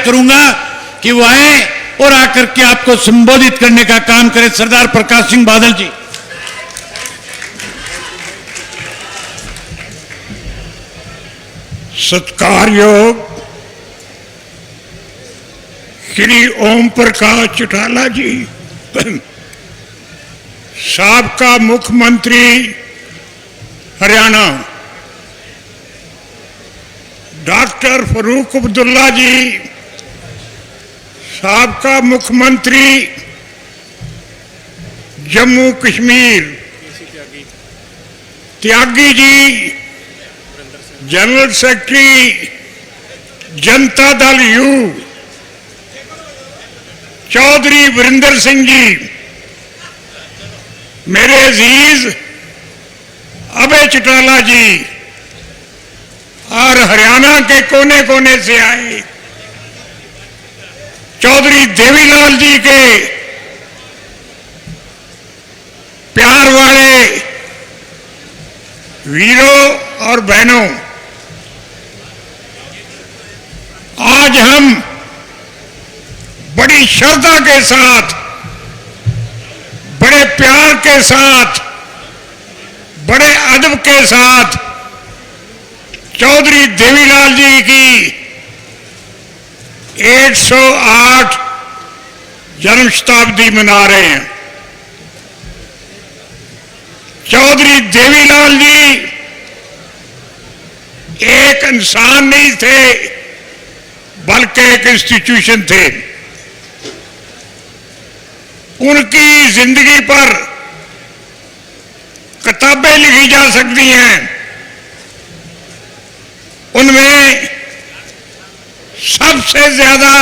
करूंगा कि वो आए और आकर के आपको संबोधित करने का काम करें। सरदार प्रकाश सिंह बादल जी। सत्कारयोग श्री ओम प्रकाश चौटाला जी, साबका मुख्यमंत्री हरियाणा, डॉक्टर फारूक अब्दुल्ला जी, साबका मुख्यमंत्री Jammu Kashmir, Tyagi ji, general secretary Janata Dal you, Chaudhary Virendra Singh ji, मेरे अजीज अभय चौटाला जी और हरियाणा के कोने कोने से आए चौधरी देवीलाल जी के प्यार वाले वीरों और बहनों, आज हम बड़ी श्रद्धा के साथ, बड़े प्यार के साथ, बड़े अदब के साथ चौधरी देवीलाल जी की 108 जन्म शताब्दी मना रहे हैं। चौधरी देवीलाल जी एक इंसान नहीं थे बल्कि एक इंस्टीट्यूशन थे। उनकी जिंदगी पर किताबें लिखी जा सकती हैं। उनमें सबसे ज्यादा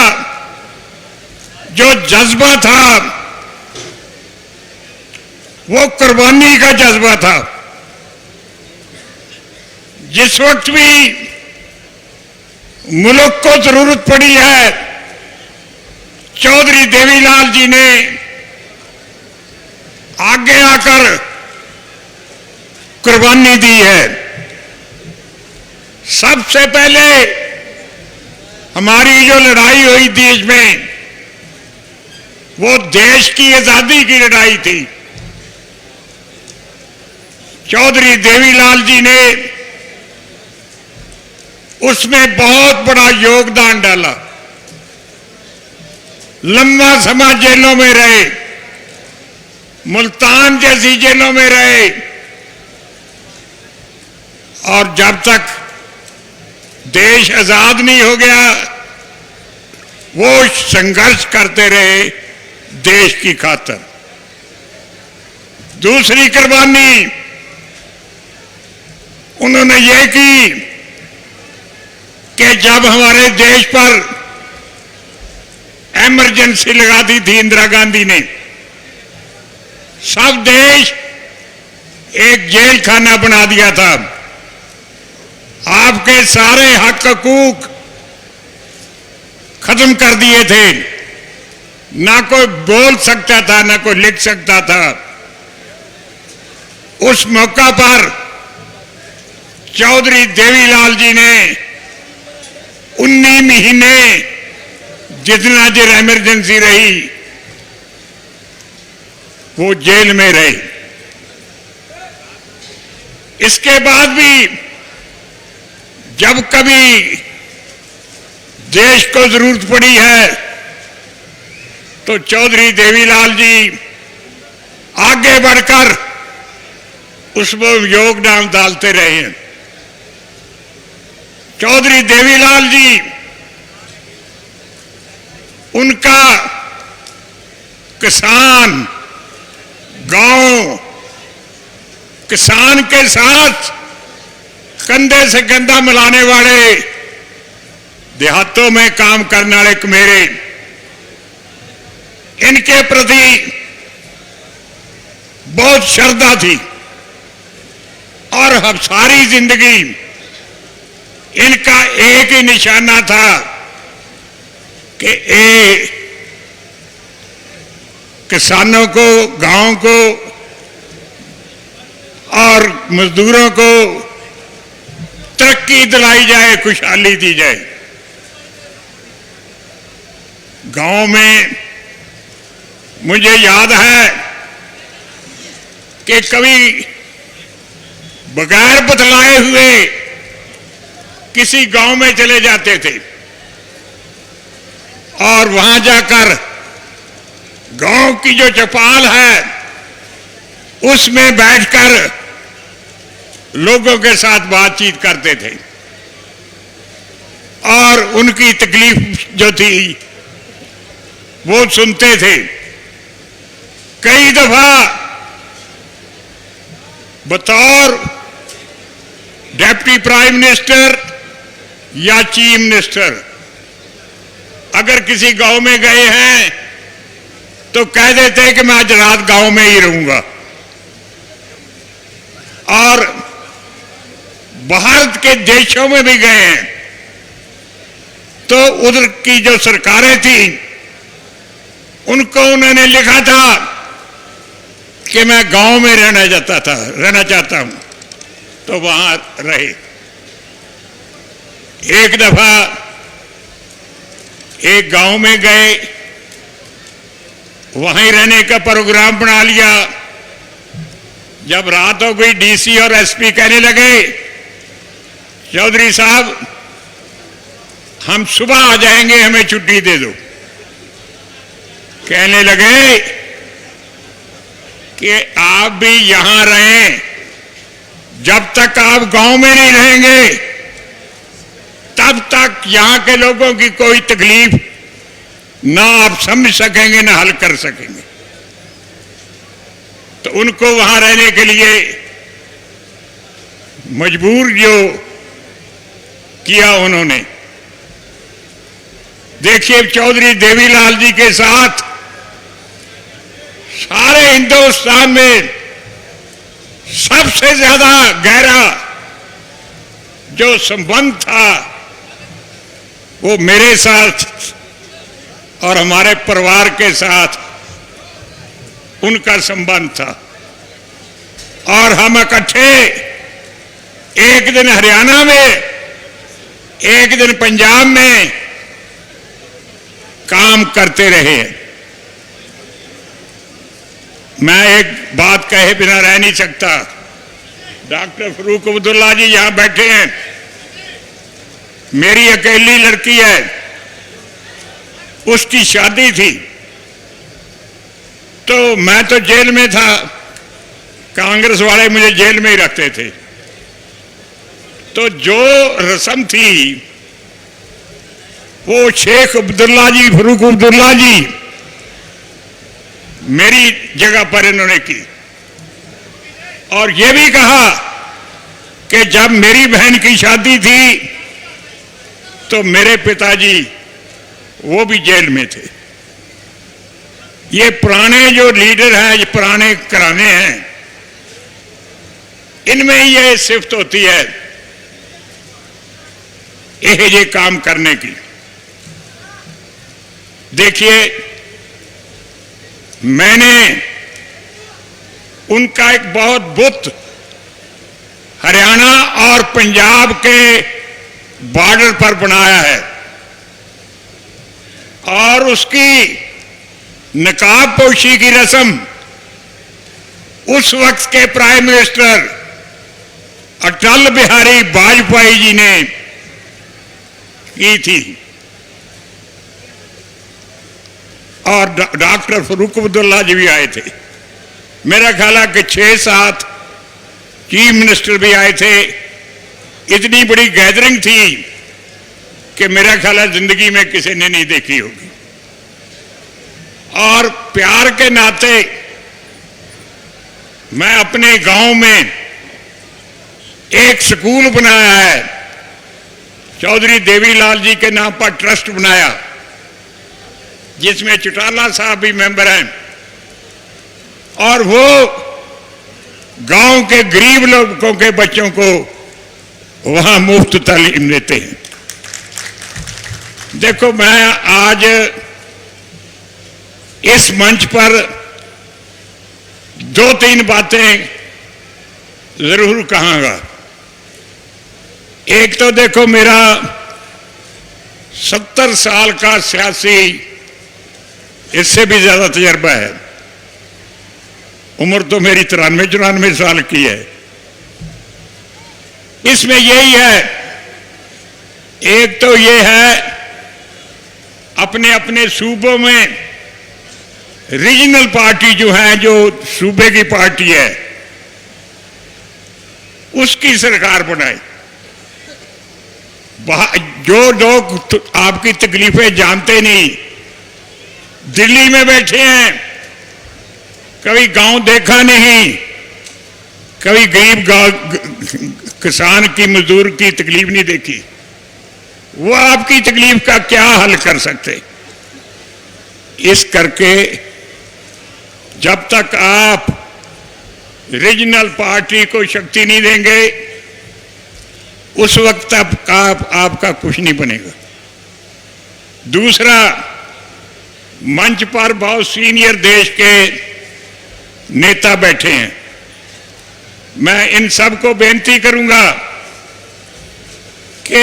जो जज्बा था वो कुर्बानी का जज्बा था। जिस वक्त भी मुल्क को जरूरत पड़ी है, चौधरी देवीलाल जी ने आगे आकर कुर्बानी दी है। सबसे पहले हमारी जो लड़ाई हुई देश में, वो देश की आजादी की लड़ाई थी। चौधरी देवीलाल जी ने उसमें बहुत बड़ा योगदान डाला। लंबा समय जेलों में रहे, मुल्तान जैसी जेलों में रहे, और जब तक देश आजाद नहीं हो गया वो संघर्ष करते रहे देश की खातिर। दूसरी कुर्बानी उन्होंने ये की कि जब हमारे देश पर इमरजेंसी लगा दी थी इंदिरा गांधी ने, सब देश एक जेल खाना बना दिया था। आपके सारे हक हकूक खत्म कर दिए थे। ना कोई बोल सकता था, ना कोई लिख सकता था। उस मौका पर चौधरी देवीलाल जी ने 19 महीने जितना देर इमरजेंसी रही वो जेल में रहे। इसके बाद भी जब कभी देश को जरूरत पड़ी है तो चौधरी देवीलाल जी आगे बढ़कर उसमें योगदान डालते रहे हैं। चौधरी देवीलाल जी, उनका किसान, गांव, किसान के साथ कंधे से कंधा मिलाने वाले, देहातों में काम करने वाले कमेरे, इनके प्रति बहुत श्रद्धा थी और हम सारी जिंदगी इनका एक ही निशाना था कि किसानों को, गांव को और मजदूरों को तरक्की दिलाई जाए, खुशहाली दी जाए। गांव में मुझे याद है कि कभी बगैर बतलाए हुए किसी गांव में चले जाते थे और वहां जाकर गांव की जो चौपाल है उसमें बैठकर लोगों के साथ बातचीत करते थे और उनकी तकलीफ जो थी वो सुनते थे। कई दफा बतौर डिप्टी प्राइम मिनिस्टर या चीफ मिनिस्टर अगर किसी गांव में गए हैं तो कह देते हैं कि मैं आज रात गांव में ही रहूंगा, और बाहर के देशों में भी गए हैं तो उधर की जो सरकारें थी उनको उन्होंने लिखा था कि मैं गांव में रहना चाहता हूं, तो वहां रहे। एक दफा एक गांव में गए, वहीं रहने का प्रोग्राम बना लिया। जब रात हो गई डीसी और एसपी कहने लगे चौधरी साहब हम सुबह आ जाएंगे, हमें छुट्टी दे दो। कहने लगे कि आप भी यहां रहें, जब तक आप गांव में नहीं रहेंगे तब तक यहां के लोगों की कोई तकलीफ ना आप समझ सकेंगे ना हल कर सकेंगे। तो उनको वहां रहने के लिए मजबूर जो किया उन्होंने। देखिए चौधरी देवीलाल जी के साथ सारे हिंदुस्तान में सबसे ज्यादा गहरा जो संबंध था वो मेरे साथ और हमारे परिवार के साथ उनका संबंध था। और हम इकट्ठे एक दिन हरियाणा में एक दिन पंजाब में काम करते रहे। मैं एक बात कहे बिना रह नहीं सकता। डॉक्टर फरूक अब्दुल्ला जी यहां बैठे हैं, मेरी अकेली लड़की है, उसकी शादी थी तो मैं तो जेल में था, कांग्रेस वाले मुझे जेल में ही रखते थे। तो जो रस्म थी वो शेख अब्दुल्ला जी, फरूक अब्दुल्ला जी मेरी जगह पर इन्होंने की और ये भी कहा कि जब मेरी बहन की शादी थी तो मेरे पिताजी वो भी जेल में थे। ये पुराने जो लीडर हैं, ये पुराने घराने हैं, इनमें ये सिफ्त होती है ये काम करने की। देखिए मैंने उनका एक बहुत बुत हरियाणा और पंजाब के बॉर्डर पर बनाया है और उसकी नकाब पोशी की रस्म उस वक्त के प्राइम मिनिस्टर अटल बिहारी वाजपेयी जी ने की थी और डॉक्टर फरूक अब्दुल्ला जी भी आए थे। मेरा ख्याल है कि 6-7 चीफ मिनिस्टर भी आए थे। इतनी बड़ी गैदरिंग थी कि मेरा ख्याल है जिंदगी में किसी ने नहीं देखी होगी। और प्यार के नाते मैं अपने गांव में एक स्कूल बनाया है, चौधरी देवीलाल जी के नाम पर ट्रस्ट बनाया जिसमें चौटाला साहब भी मेंबर हैं और वो गांव के गरीब लोगों के बच्चों को वहां मुफ्त तालीम देते हैं। देखो मैं आज इस मंच पर 2-3 बातें जरूर कहूंगा। एक तो देखो मेरा 70 साल का सियासी इससे भी ज्यादा तजर्बा है। उम्र तो मेरी 93-94 साल की है। इसमें यही है, एक तो ये है अपने अपने सूबों में रीजनल पार्टी जो है, जो सूबे की पार्टी है, उसकी सरकार बनाए। जो लोग आपकी तकलीफें जानते नहीं, दिल्ली में बैठे हैं, कभी गांव देखा नहीं, कभी गरीब किसान की मजदूर की तकलीफ नहीं देखी, वो आपकी तकलीफ का क्या हल कर सकते? इस करके जब तक आप रीजनल पार्टी को शक्ति नहीं देंगे, उस वक्त तक आपका कुछ नहीं बनेगा। दूसरा, मंच पर बहुत सीनियर देश के नेता बैठे हैं। मैं इन सब को बेनती करूंगा कि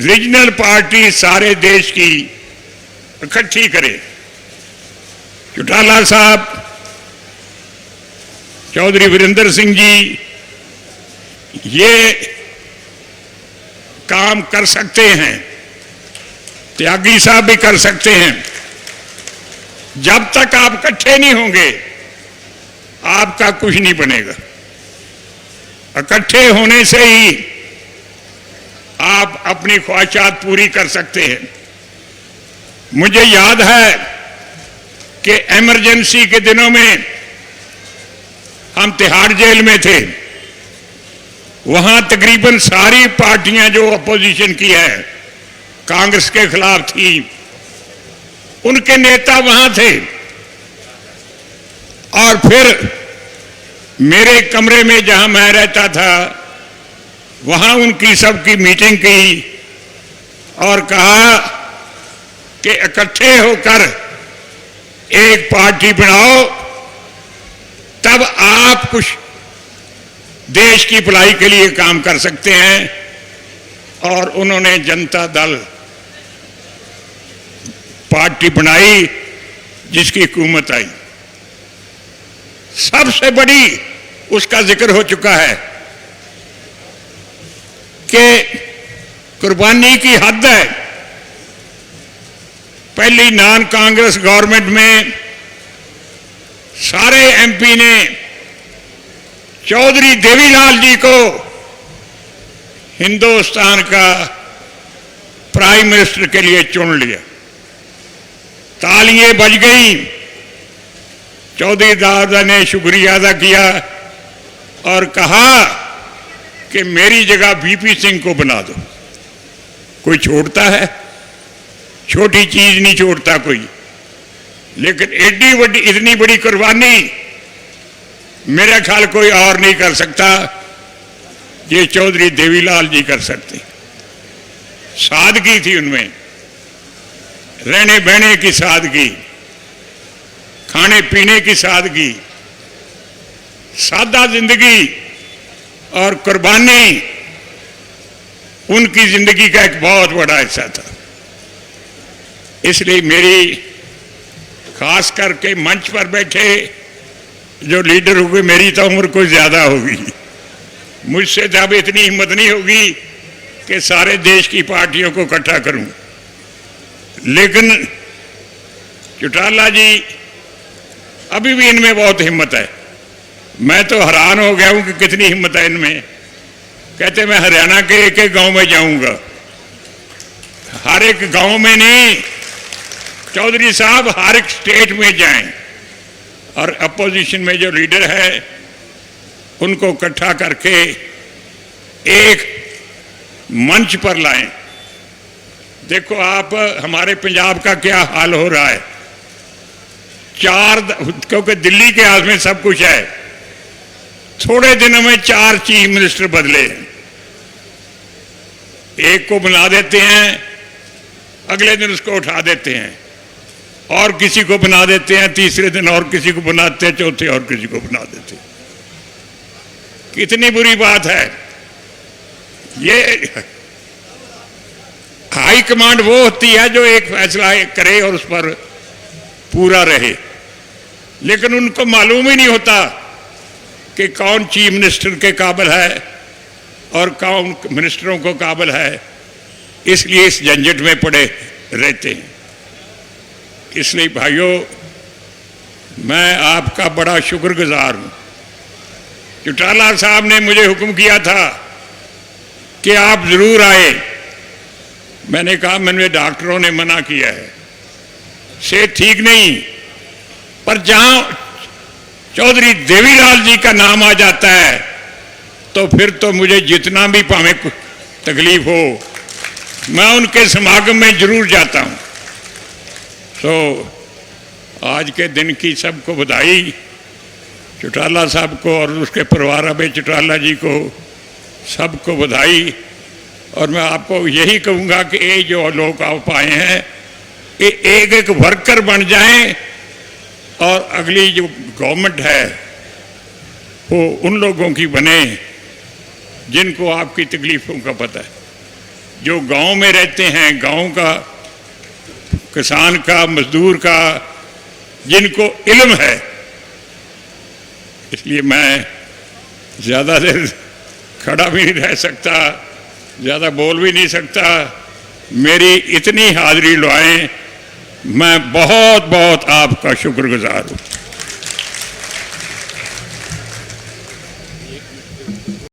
रीजनल पार्टी सारे देश की इकट्ठी करे। चौटाला साहब, चौधरी वीरेंद्र सिंह जी ये काम कर सकते हैं, त्यागी साहब भी कर सकते हैं। जब तक आप इकट्ठे नहीं होंगे, आपका कुछ नहीं बनेगा। इकट्ठे होने से ही आप अपनी ख्वाहिशात पूरी कर सकते हैं। मुझे याद है कि इमरजेंसी के दिनों में हम तिहाड़ जेल में थे। वहां तकरीबन सारी पार्टियां जो अपोजिशन की है, कांग्रेस के खिलाफ थी, उनके नेता वहां थे। और फिर मेरे कमरे में जहां मैं रहता था, वहां उनकी सबकी मीटिंग की और कहा कि इकट्ठे होकर एक पार्टी बनाओ, तब आप कुछ देश की भलाई के लिए काम कर सकते हैं। और उन्होंने जनता दल पार्टी बनाई, जिसकी हुकूमत आई। सबसे बड़ी उसका जिक्र हो चुका है कि कुर्बानी की हद है। पहली नॉन कांग्रेस गवर्नमेंट में सारे एमपी ने चौधरी देवीलाल जी को हिंदुस्तान का प्राइम मिनिस्टर के लिए चुन लिया। तालियां बज गई। चौधरी दादा ने शुक्रिया अदा किया और कहा कि मेरी जगह वीपी सिंह को बना दो। कोई छोड़ता है? छोटी चीज नहीं छोड़ता कोई। लेकिन एडी बड़ी, इतनी बड़ी कुर्बानी मेरा ख्याल कोई और नहीं कर सकता, ये चौधरी देवीलाल जी कर सकते। सादगी थी उनमें, रहने बहने की सादगी, खाने पीने की सादगी, सादा जिंदगी और कुर्बानी उनकी जिंदगी का एक बहुत बड़ा हिस्सा था। इसलिए मेरी खास करके मंच पर बैठे जो लीडर होंगे, मेरी तो उम्र कुछ ज्यादा होगी, मुझसे जब इतनी हिम्मत नहीं होगी कि सारे देश की पार्टियों को इकट्ठा करूं। लेकिन चौटाला जी, अभी भी इनमें बहुत हिम्मत है। मैं तो हैरान हो गया हूं कि कितनी हिम्मत है इनमें। कहते मैं हरियाणा के एक एक गांव में जाऊंगा। हर एक गांव में नहीं, चौधरी साहब हर एक स्टेट में जाएं और अपोजिशन में जो लीडर है उनको इकट्ठा करके एक मंच पर लाएं। देखो आप, हमारे पंजाब का क्या हाल हो रहा है। क्योंकि दिल्ली के हाथ में सब कुछ है, थोड़े दिनों में 4 चीफ मिनिस्टर बदले। एक को बना देते हैं, अगले दिन उसको उठा देते हैं, और किसी को बना देते हैं, तीसरे दिन और किसी को बनाते हैं, चौथे और किसी को बना देते हैं। कितनी बुरी बात है ये। हाई कमांड वो होती है जो एक फैसला करे और उस पर पूरा रहे। लेकिन उनको मालूम ही नहीं होता कि कौन चीफ मिनिस्टर के काबिल है और कौन मिनिस्टरों को काबिल है, इसलिए इस झंझट में पड़े रहते हैं। इसलिए भाइयों, मैं आपका बड़ा शुक्रगुजार हूं। चौटाला साहब ने मुझे हुक्म किया था कि आप जरूर आए। मैंने कहा मैंने डॉक्टरों ने मना किया है, सेहत ठीक नहीं, पर जहां चौधरी देवीलाल जी का नाम आ जाता है तो फिर तो मुझे जितना भी भावे तकलीफ हो, मैं उनके समागम में जरूर जाता हूं। तो आज के दिन की सबको बधाई, चौटाला साहब को और उसके परिवार अभय चौटाला जी को सबको बधाई। और मैं आपको यही कहूँगा कि ये जो लोग आप आए हैं, ये एक एक वर्कर बन जाएं और अगली जो गवर्नमेंट है वो उन लोगों की बने जिनको आपकी तकलीफ़ों का पता है, जो गांव में रहते हैं, गांव का, किसान का, मजदूर का, जिनको इल्म है। इसलिए मैं ज़्यादा देर खड़ा भी नहीं रह सकता, ज़्यादा बोल भी नहीं सकता। मेरी इतनी हाजिरी लुआएं, मैं बहुत बहुत आपका शुक्रगुजार हूँ।